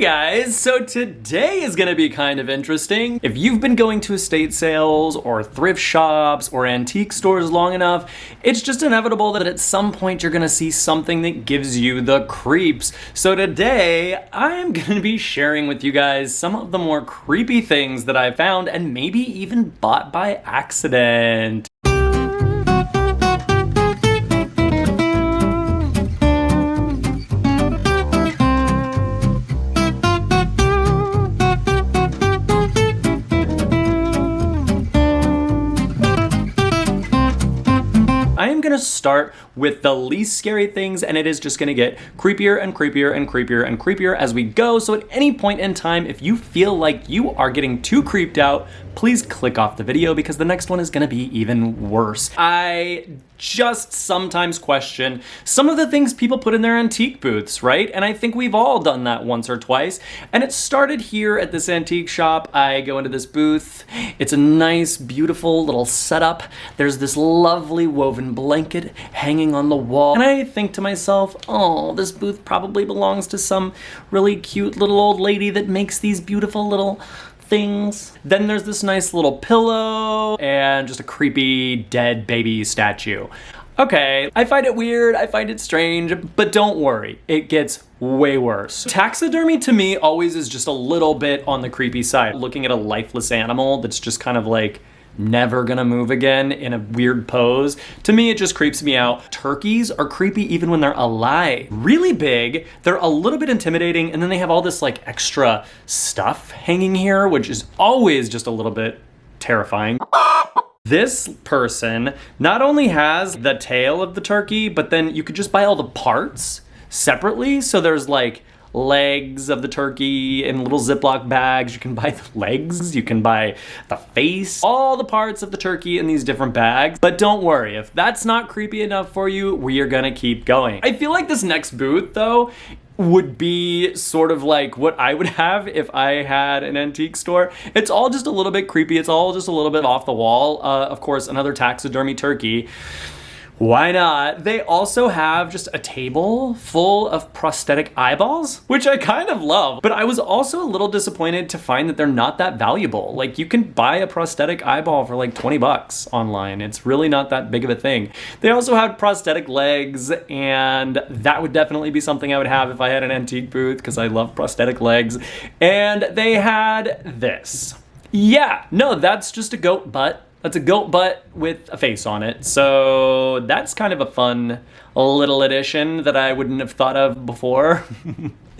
guys, so today is gonna be kind of interesting. If you've been going to estate sales or thrift shops or antique stores long enough, it's just inevitable that at some point you're gonna see something that gives you the creeps. So today, I am gonna be sharing with you guys some of the more creepy things that I've found and maybe even bought by accident. I am gonna start with the least scary things, and it is just gonna get creepier and creepier and creepier and creepier as we go. So at any point in time, if you feel like you are getting too creeped out, please click off the video because the next one is gonna be even worse. I just sometimes question some of the things people put in their antique booths, right? And I think we've all done that once or twice. And it started here at this antique shop. I go into this booth. It's a nice, beautiful little setup. There's this lovely woven blanket hanging on the wall. And I think to myself, oh, this booth probably belongs to some really cute little old lady that makes these beautiful little things. Then there's this nice little pillow and just a creepy dead baby statue. Okay, I find it weird, I find it strange, but don't worry, it gets way worse. Taxidermy to me always is just a little bit on the creepy side. Looking at a lifeless animal that's just kind of like never gonna move again in a weird pose. To me, it just creeps me out. Turkeys are creepy even when they're alive. Really big, they're a little bit intimidating, and then they have all this like extra stuff hanging here, which is always just a little bit terrifying. This person not only has the tail of the turkey, but then you could just buy all the parts separately. So there's like legs of the turkey in little Ziploc bags. You can buy the legs, you can buy the face, all the parts of the turkey in these different bags. But don't worry, if that's not creepy enough for you, we are gonna keep going. I feel like this next booth though would be sort of like what I would have if I had an antique store. It's all just a little bit creepy. It's all just a little bit off the wall. Of course, another taxidermy turkey. Why not? They also have just a table full of prosthetic eyeballs, which I kind of love, but I was also a little disappointed to find that they're not that valuable. Like you can buy a prosthetic eyeball for like 20 bucks online. It's really not that big of a thing. They also had prosthetic legs, and that would definitely be something I would have if I had an antique booth because I love prosthetic legs. And they had this. Yeah, no, that's just a goat butt. That's a goat butt with a face on it. So that's kind of a fun little addition that I wouldn't have thought of before.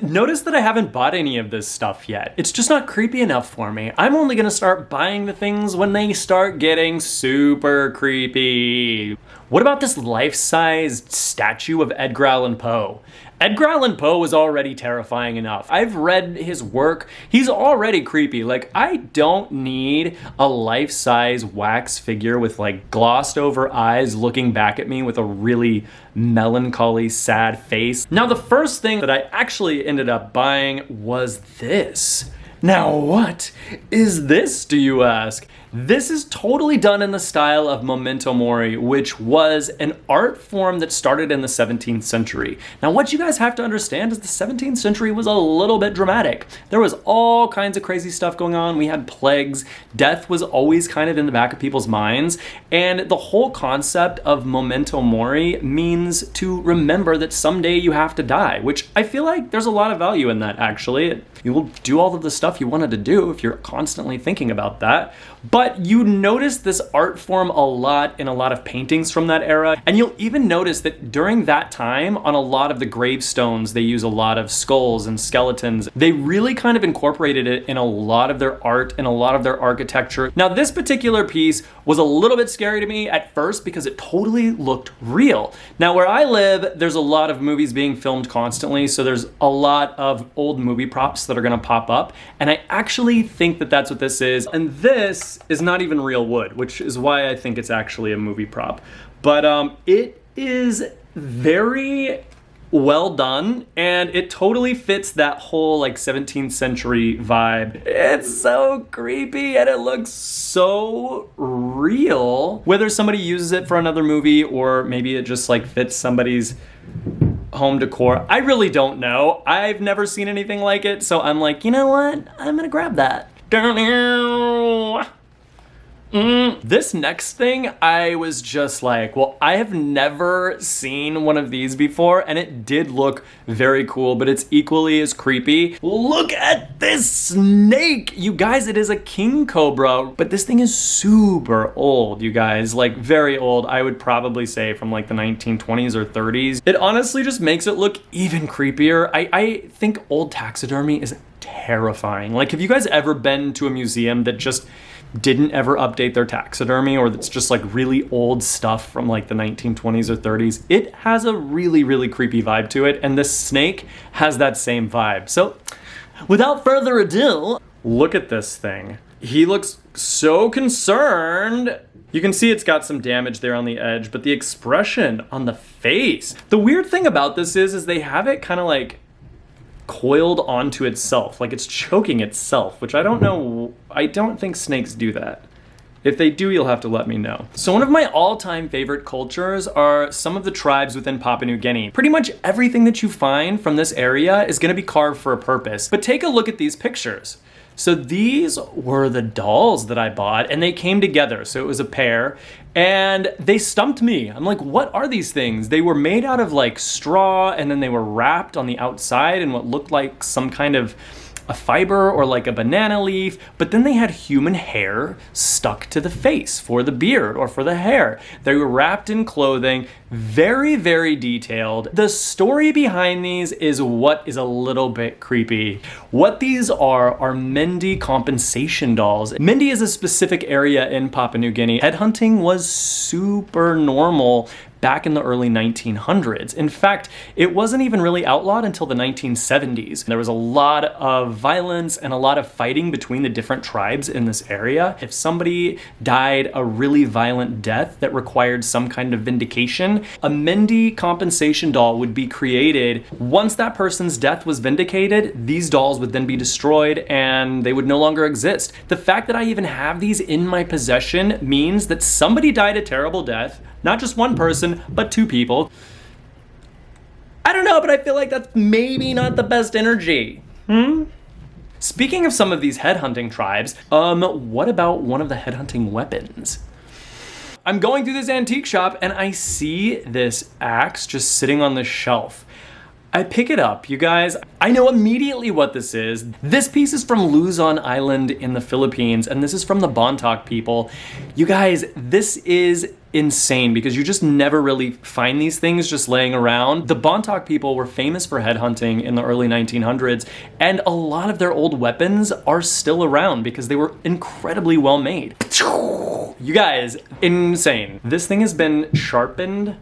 Notice that I haven't bought any of this stuff yet. It's just not creepy enough for me. I'm only gonna start buying the things when they start getting super creepy. What about this life-sized statue of Edgar Allan Poe? Edgar Allan Poe was already terrifying enough. I've read his work. He's already creepy. Like, I don't need a life-size wax figure with like glossed over eyes looking back at me with a really melancholy, sad face. Now, the first thing that I actually ended up buying was this. Now, what is this, do you ask? This is totally done in the style of Memento mori, which was an art form that started in the 17th century. Now, what you guys have to understand is the 17th century was a little bit dramatic. There was all kinds of crazy stuff going on. We had plagues. Death was always kind of in the back of people's minds. And the whole concept of Memento mori means to remember that someday you have to die, which I feel like there's a lot of value in that, actually. You will do all of the stuff you wanted to do if you're constantly thinking about that. But you notice this art form a lot in a lot of paintings from that era. And you'll even notice that during that time, on a lot of the gravestones, they use a lot of skulls and skeletons. They really kind of incorporated it in a lot of their art and a lot of their architecture. Now, this particular piece was a little bit scary to me at first because it totally looked real. Now, where I live, there's a lot of movies being filmed constantly, so there's a lot of old movie props that are gonna pop up, and I actually think that that's what this is. And this is not even real wood, which is why I think it's actually a movie prop. But it is very well done, and it totally fits that whole like 17th century vibe. It's so creepy and it looks so real. Whether somebody uses it for another movie or maybe it just like fits somebody's home decor. I really don't know. I've never seen anything like it, so I'm like, you know what? I'm gonna grab that. This next thing, I was just like, well, I have never seen one of these before, and it did look very cool, but it's equally as creepy. Look at this snake! You guys, it is a king cobra, but this thing is super old, you guys, like very old. I would probably say from like the 1920s or 30s. It honestly just makes it look even creepier. I think old taxidermy is terrifying. Like, have you guys ever been to a museum that just didn't ever update their taxidermy, or that's just like really old stuff from like the 1920s or 30s? It has a really, really creepy vibe to it, and this snake has that same vibe. So without further ado, look at this thing. He looks so concerned. You can see it's got some damage there on the edge, but the expression on the face. The weird thing about this is they have it kind of like coiled onto itself, like it's choking itself, which I don't know. I don't think snakes do that. If they do, you'll have to let me know. So one of my all-time favorite cultures are some of the tribes within Papua New Guinea. Pretty much everything that you find from this area is gonna be carved for a purpose. But take a look at these pictures. So these were the dolls that I bought, and they came together. So it was a pair, and they stumped me. I'm like, what are these things? They were made out of like straw, and then they were wrapped on the outside in what looked like some kind of a fiber or like a banana leaf, but then they had human hair stuck to the face for the beard or for the hair. They were wrapped in clothing, very, very detailed. The story behind these is what is a little bit creepy. What these are Mendi compensation dolls. Mendi is a specific area in Papua New Guinea. Headhunting was super normal back in the early 1900s. In fact, it wasn't even really outlawed until the 1970s. There was a lot of violence and a lot of fighting between the different tribes in this area. If somebody died a really violent death that required some kind of vindication, a Mendi compensation doll would be created. Once that person's death was vindicated, these dolls would then be destroyed and they would no longer exist. The fact that I even have these in my possession means that somebody died a terrible death. Not just one person, but two people. I don't know, but I feel like that's maybe not the best energy. Speaking of some of these headhunting tribes, what about one of the headhunting weapons? I'm going through this antique shop and I see this axe just sitting on the shelf. I pick it up, you guys. I know immediately what this is. This piece is from Luzon Island in the Philippines, and this is from the Bontoc people. You guys, this is insane because you just never really find these things just laying around. The Bontoc people were famous for headhunting in the early 1900s, and a lot of their old weapons are still around because they were incredibly well made. You guys, insane. This thing has been sharpened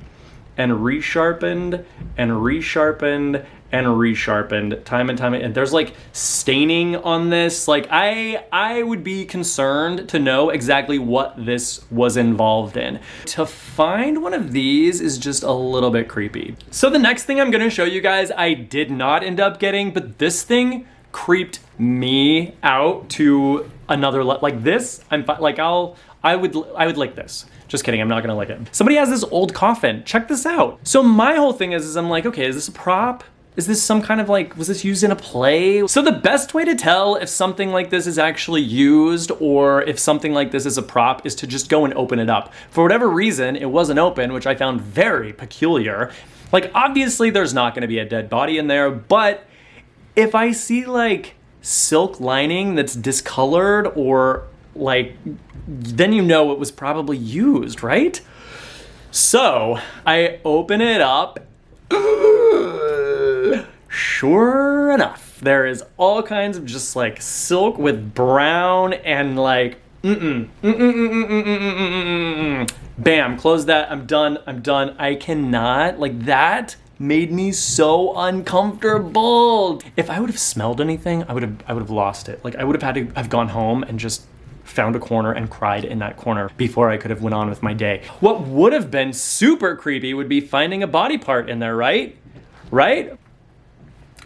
and resharpened and resharpened and resharpened time and time, and there's like staining on this. Like I would be concerned to know exactly what this was involved in. To find one of these is just a little bit creepy. So the next thing I'm gonna show you guys, I did not end up getting, but this thing creeped me out to another like this. I would like this. Just kidding, I'm not gonna lick it. Somebody has this old coffin. Check this out. So my whole thing is I'm like, okay, is this a prop? Is this some kind of like, was this used in a play? So the best way to tell if something like this is actually used or if something like this is a prop is to just go and open it up. For whatever reason, it wasn't open, which I found very peculiar. Like, obviously there's not gonna be a dead body in there, but if I see like silk lining that's discolored or like, then you know it was probably used, right? So I open it up. Sure enough, there is all kinds of just like silk with brown and like bam, close that. I'm done. I cannot, like, that made me so uncomfortable. If I would have smelled anything, I would have lost it. Like, I would have had to have gone home and just found a corner and cried in that corner before I could have went on with my day. What would have been super creepy would be finding a body part in there, right? Right?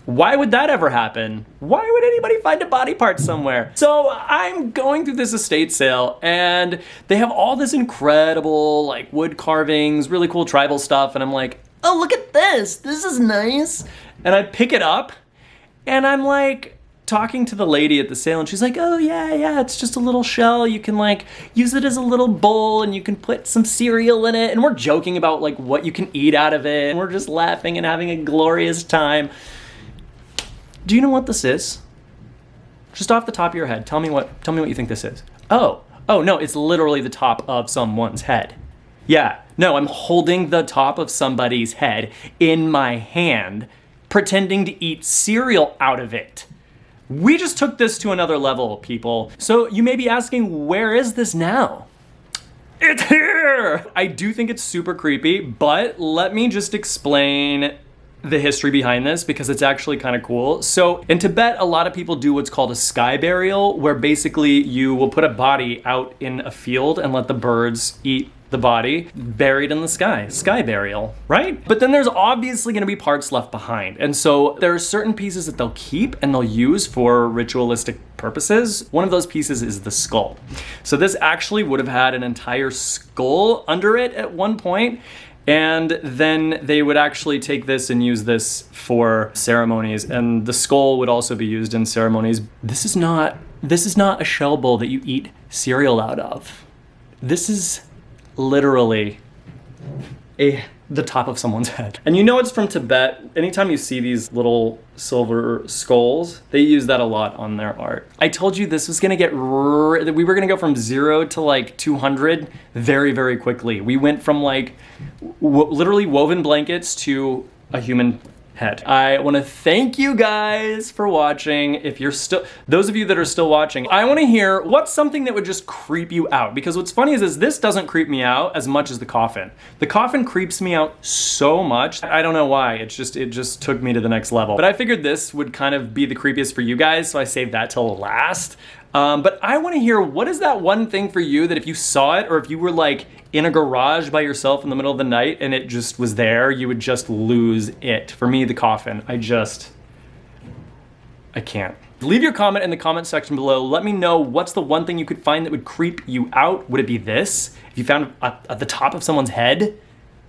Why would that ever happen? Why would anybody find a body part somewhere? So I'm going through this estate sale and they have all this incredible like wood carvings, really cool tribal stuff, and I'm like, oh, look at this. This is nice. And I pick it up and I'm like, talking to the lady at the sale, and she's like, oh yeah, it's just a little shell. You can like use it as a little bowl and you can put some cereal in it. And we're joking about like what you can eat out of it. And we're just laughing and having a glorious time. Do you know what this is? Just off the top of your head, tell me what you think this is. Oh no, it's literally the top of someone's head. Yeah, no, I'm holding the top of somebody's head in my hand, pretending to eat cereal out of it. We just took this to another level, people. So you may be asking, where is this now? It's here! I do think it's super creepy, but let me just explain the history behind this because it's actually kind of cool. So in Tibet, a lot of people do what's called a sky burial, where basically you will put a body out in a field and let the birds eat the body buried in the sky burial, right? But then there's obviously gonna be parts left behind. And so there are certain pieces that they'll keep and they'll use for ritualistic purposes. One of those pieces is the skull. So this actually would have had an entire skull under it at one point. And then they would actually take this and use this for ceremonies. And the skull would also be used in ceremonies. This is not a shell bowl that you eat cereal out of. This is literally the top of someone's head. And you know it's from Tibet. Anytime you see these little silver skulls, they use that a lot on their art. I told you this was gonna get, we were gonna go from 0 to like 200 very, very quickly. We went from like literally woven blankets to a human head. I want to thank you guys for watching. If you're still, those of you that are still watching, I want to hear what's something that would just creep you out. Because what's funny is this doesn't creep me out as much as the coffin. The coffin creeps me out so much. I don't know why. It just took me to the next level. But I figured this would kind of be the creepiest for you guys, so I saved that till last. But I want to hear, what is that one thing for you that if you saw it, or if you were like in a garage by yourself in the middle of the night and it just was there, you would just lose it? For me, the coffin. I can't. Leave your comment in the comment section below. Let me know what's the one thing you could find that would creep you out. Would it be this? If you found it at the top of someone's head,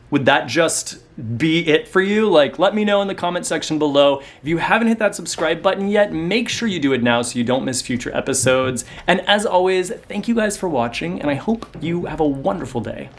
would that just be it for you? Like, let me know in the comment section below. If you haven't hit that subscribe button yet, make sure you do it now so you don't miss future episodes. And as always, thank you guys for watching, and I hope you have a wonderful day.